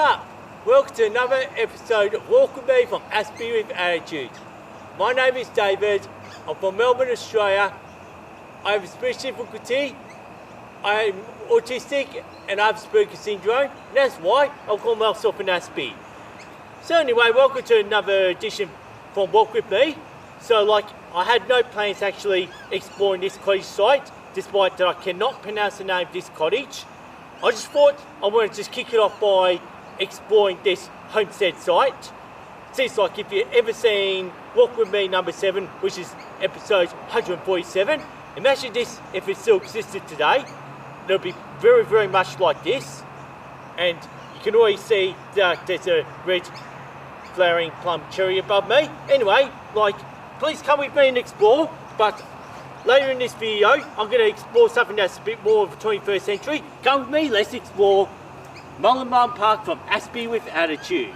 up? Welcome to another episode of Walk With Me from Aspie with Attitude. My name is David. I'm from Melbourne, Australia. I have a speech difficulty. I'm autistic and I have Asperger's syndrome. And that's why I call myself an Aspie. So anyway, welcome to another edition from Walk With Me. So I had no plans actually exploring this cottage site, despite that I cannot pronounce the name of this cottage. I just thought I wanted to just kick it off by exploring this Homestead site. Since if you've ever seen Walk With Me number 7, which is episode 147, imagine this if it still existed today. It'll be very, very much like this. And you can already see that there's a red flowering plum cherry above me. Anyway, please come with me and explore. But later in this video, I'm going to explore something that's a bit more of the 21st century. Come with me, let's explore Mullum Mullum Park from Aspie with Attitude.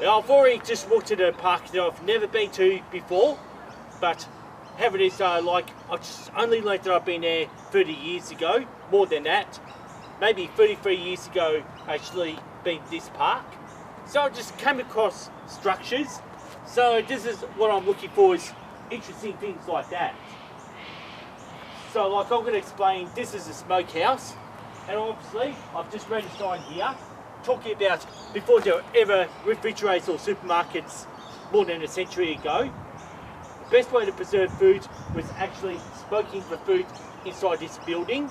I've already just walked to the park that I've never been to before, but how it is, I've just only learned that I've been there 30 years ago, more than that, maybe 33 years ago actually been this park. So I just came across structures, so this is what I'm looking for, is interesting things like that. So I'm going to explain, this is a smokehouse, and obviously I've just read a sign here talking about before there were ever refrigerators or supermarkets more than a century ago. The best way to preserve food was actually smoking the food inside this building,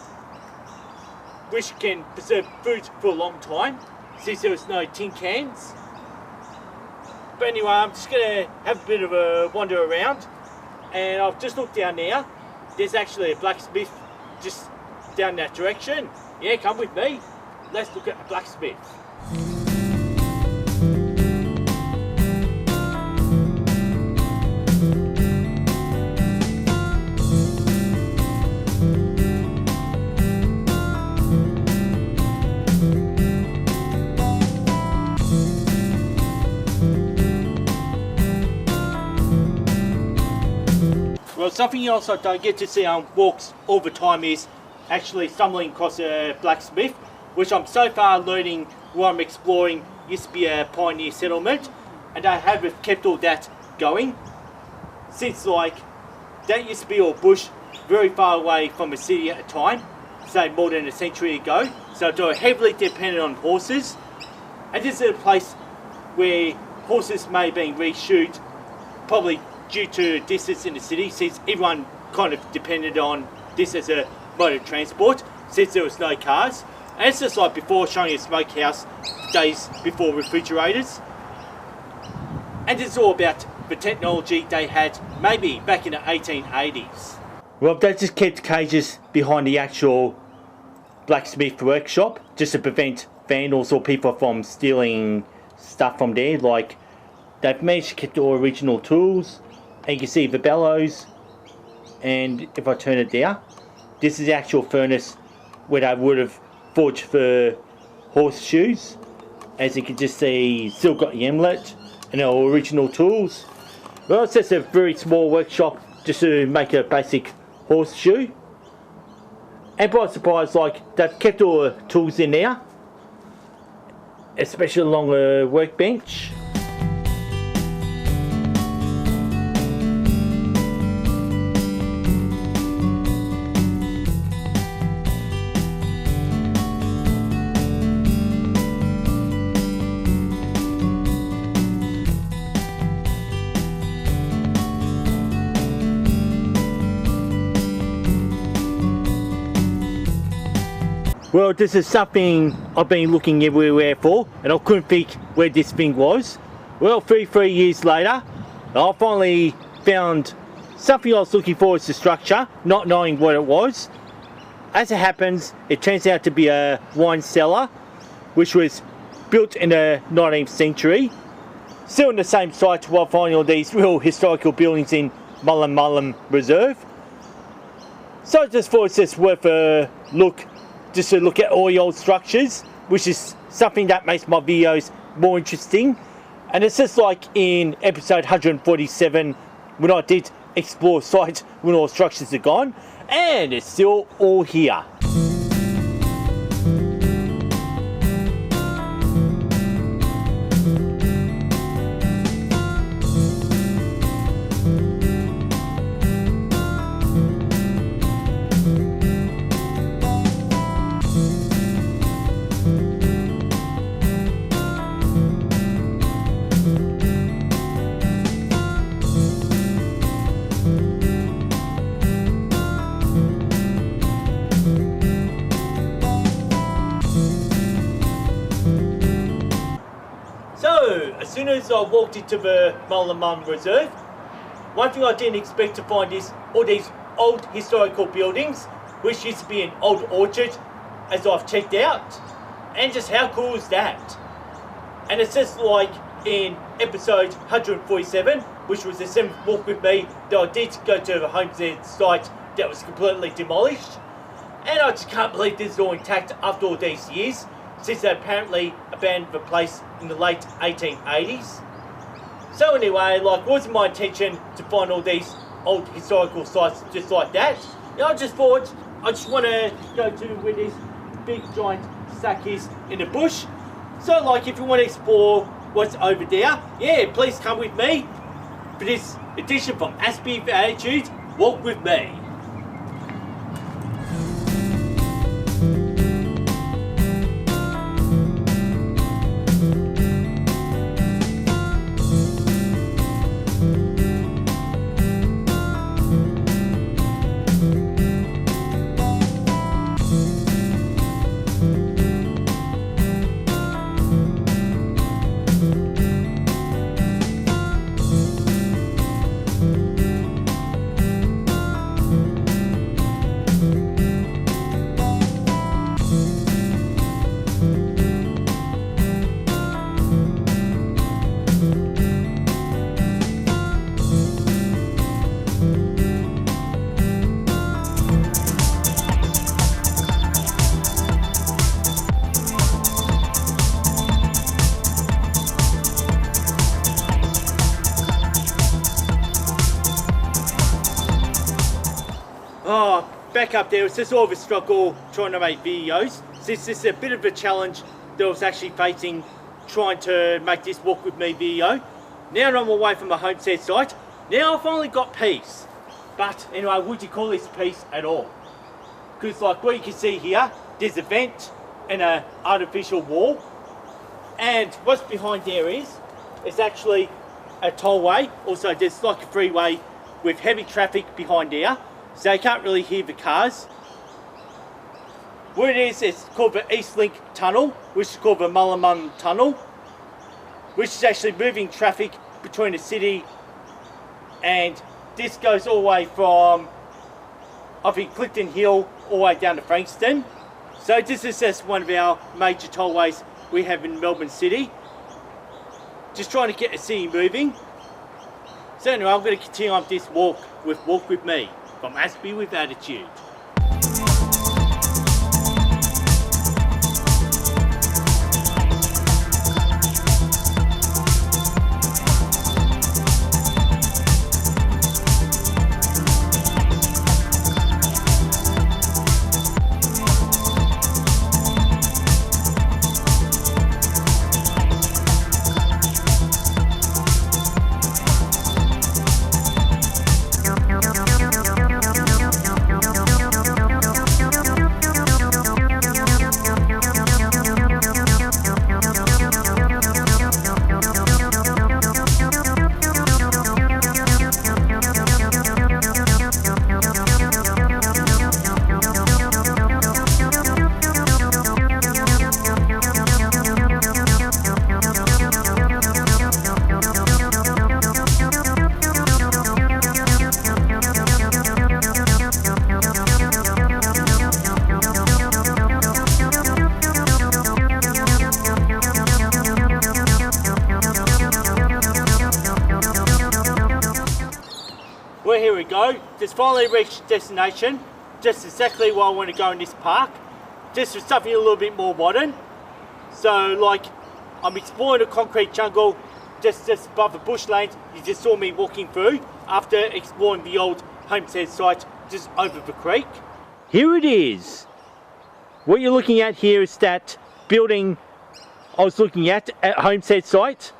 which can preserve food for a long time since there was no tin cans. But anyway, I'm just going to have a bit of a wander around, and I've just looked down there. There's actually a blacksmith just down that direction. Yeah, come with me. Let's look at the blacksmith. Well, something else I don't get to see on walks all the time is actually stumbling across a blacksmith, which I'm so far learning while I'm exploring used to be a pioneer settlement, and they have kept all that going since that used to be all bush very far away from the city at the time, say more than a century ago, so they were heavily dependent on horses. And this is a place where horses may have been reshoed, probably due to distance in the city, since everyone kind of depended on this as a mode of transport since there was no cars. And it's just like before, showing a smokehouse days before refrigerators. And it's all about the technology they had maybe back in the 1880s. Well, they just kept cages behind the actual blacksmith workshop just to prevent vandals or people from stealing stuff from there. They've managed to keep all original tools, and you can see the bellows. And if I turn it down, this is the actual furnace where they would have forged for horseshoes. As you can just see, still got the emelet and our original tools. Well, it's just a very small workshop just to make a basic horseshoe. And by surprise, they've kept all the tools in there, especially along the workbench. Well, this is something I've been looking everywhere for, and I couldn't think where this thing was. Well, 33 years later, I finally found something I was looking for as a structure, not knowing what it was. As it happens, it turns out to be a wine cellar, which was built in the 19th century. Still in the same site while finding all these real historical buildings in Mullum Mullum Reserve. So I just thought it's just worth a look, just to look at all the old structures, which is something that makes my videos more interesting. And it's just like in episode 147 when I did explore sites when all structures are gone, and it's still all here. As soon as I walked into the Mullum Mullum Reserve, one thing I didn't expect to find is all these old historical buildings, which used to be an old orchard, as I've checked out. And just how cool is that? And it's just like in episode 147, which was the 7th walk with me, that I did go to the Homestead site that was completely demolished. And I just can't believe this is all intact after all these years, since they apparently abandoned the place in the late 1880s. So anyway, like, it wasn't my intention to find all these old historical sites just like that. I just thought I just want to go to where this big giant stack is in the bush. So like, if you want to explore what's over there, yeah, please come with me for this edition from Aspie for Attitude, Walk With Me. Back up there, it's just all of a struggle trying to make videos. Since this is a bit of a challenge that I was actually facing trying to make this Walk With Me video. Now that I'm away from the Homestead site, now I've finally got peace. But anyway, would you call this peace at all? Because like what you can see here, there's a vent and an artificial wall. And what's behind there is actually a tollway. Also there's like a freeway with heavy traffic behind there. So you can't really hear the cars. What it is, it's called the Eastlink Tunnel, which is called the Mullum Mullum Tunnel, which is actually moving traffic between the city, and this goes all the way from, I think, Clifton Hill all the way down to Frankston. So this is just one of our major tollways we have in Melbourne City. Just trying to get the city moving. So anyway, I'm going to continue on this walk with me. From Aspie with Attitude. to go. Just finally reached destination. Just exactly where I want to go in this park. Just for something a little bit more modern. So like, I'm exploring the concrete jungle just above the bushland you just saw me walking through after exploring the old Homestead site just over the creek. Here it is. What you're looking at here is that building I was looking at Homestead site.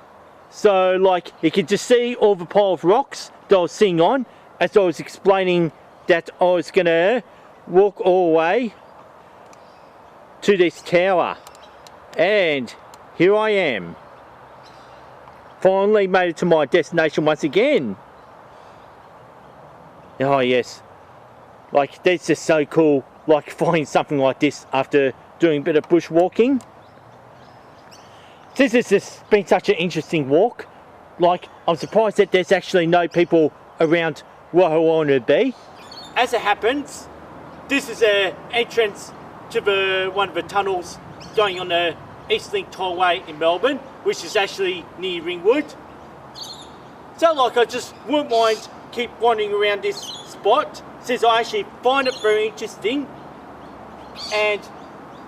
So like, you can just see all the pile of rocks that I was sitting on as I was explaining that I was gonna walk all the way to this tower. And here I am. Finally made it to my destination once again. Oh yes, like that's just so cool, like finding something like this after doing a bit of bushwalking. This has just been such an interesting walk. Like, I'm surprised that there's actually no people around where I want to be. As it happens, this is an entrance to one of the tunnels going on the Eastlink Tollway in Melbourne, which is actually near Ringwood. So like, I just wouldn't mind keep wandering around this spot since I actually find it very interesting. And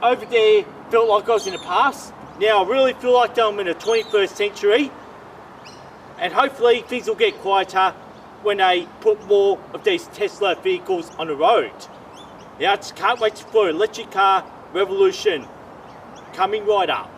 over there felt like I was in the past. Now I really feel like I'm in the 21st century, and hopefully things will get quieter when they put more of these Tesla vehicles on the road. Now I just can't wait for electric car revolution coming right up.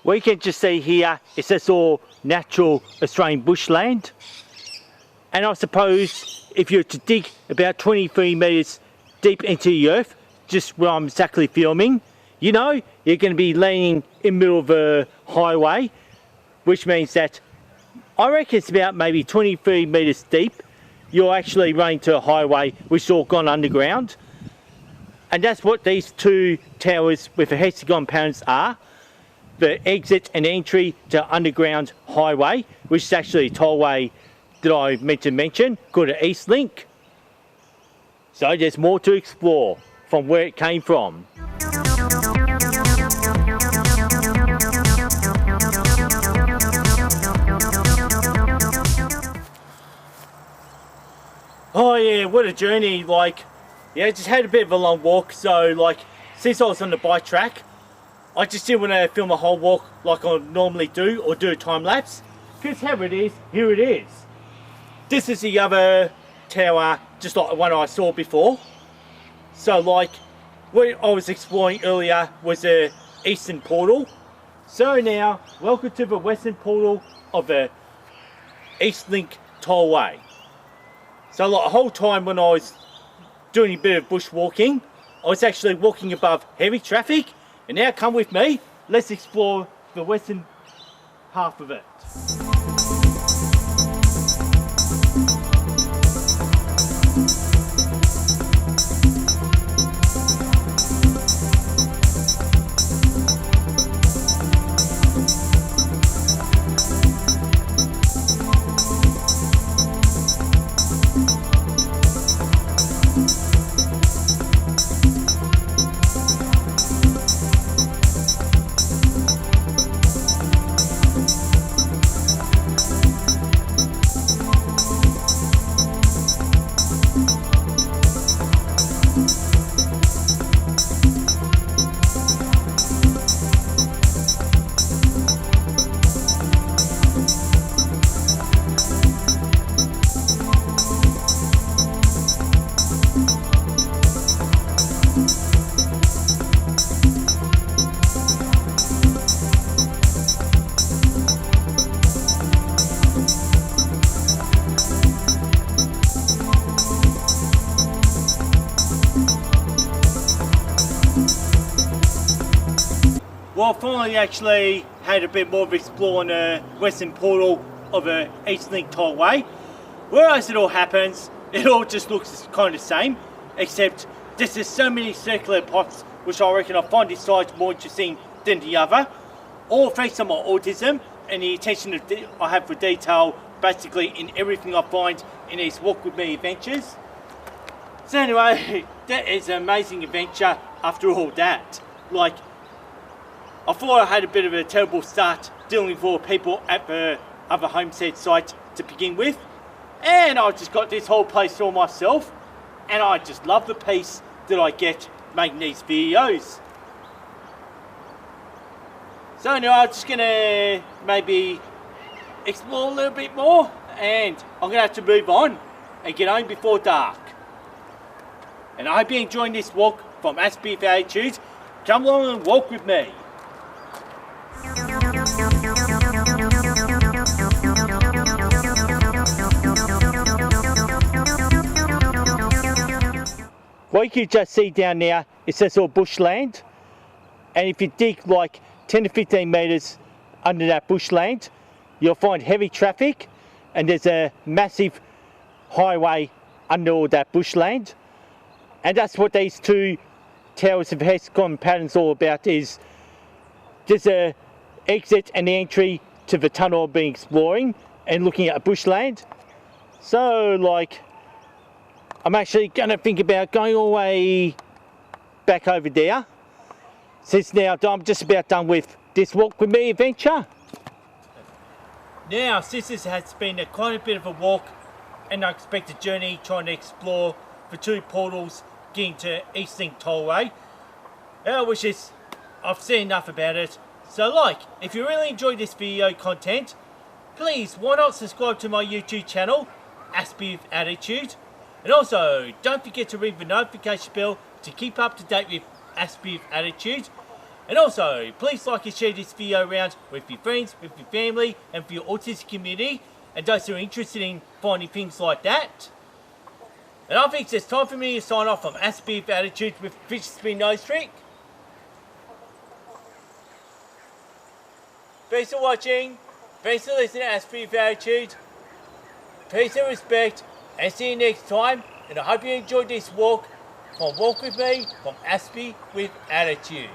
We can just see here, it's just all natural Australian bushland. And I suppose if you're to dig about 23 metres deep into the earth, just where I'm exactly filming, you know, you're going to be landing in the middle of a highway, which means that I reckon it's about maybe 23 metres deep. You're actually running to a highway which is all gone underground. And that's what these two towers with the hexagon panels are. The exit and entry to underground highway, which is actually a tollway that I meant to mention, called the Eastlink. So there's more to explore from where it came from. Oh yeah, what a journey. Like, yeah, just had a bit of a long walk. So like, since I was on the bike track, I just didn't want to film a whole walk like I normally do, or do a time lapse. Because here it is, here it is. This is the other tower, just like the one I saw before. So like, what I was exploring earlier was the eastern portal. So now, welcome to the western portal of the Eastlink Tollway. So like, the whole time when I was doing a bit of bushwalking, I was actually walking above heavy traffic. And now come with me, let's explore the western half of it. finally actually had a bit more of an explore on the western portal of the Eastlink Tollway. Whereas it all happens, it all just looks kind of the same, except there's so many circular pots which I reckon I find this side more interesting than the other. All thanks to my autism and the attention I have for detail basically in everything I find in these walk with me adventures. So anyway, that is an amazing adventure after all that. Like, I thought I had a bit of a terrible start dealing with all people at the other Homestead site to begin with, and I just got this whole place all myself, and I just love the peace that I get making these videos. So anyway, I'm just gonna maybe explore a little bit more, and I'm gonna have to move on and get home before dark. And I hope you're enjoying this walk from Aspie with Attitude. Come along and walk with me. What you can just see down there is this all bushland, and if you dig like 10 to 15 metres under that bushland, you'll find heavy traffic, and there's a massive highway under all that bushland. And that's what these two towers of hexagon patterns all about, is there's a exit and the entry to the tunnel I've been exploring and looking at a bushland. So like, I'm actually going to think about going all the way back over there, since now I'm just about done with this walk with me adventure. Now, since this has been quite a bit of a walk and I expect a journey trying to explore the two portals getting to Eastlink Tollway, which is, I've seen enough about it. So like, if you really enjoyed this video content, please why not subscribe to my YouTube channel, Aspie with Attitude, and also don't forget to ring the notification bell to keep up to date with Aspie with Attitude. And also, please like and share this video around with your friends, with your family, and for your autistic community, and those who are interested in finding things like that. And I think it's time for me to sign off from Aspie with Attitude with Fish Spin Nose Trick. Thanks for watching, thanks for listening to Aspie with Attitude, peace and respect, and see you next time. And I hope you enjoyed this walk with me from Aspie with Attitude.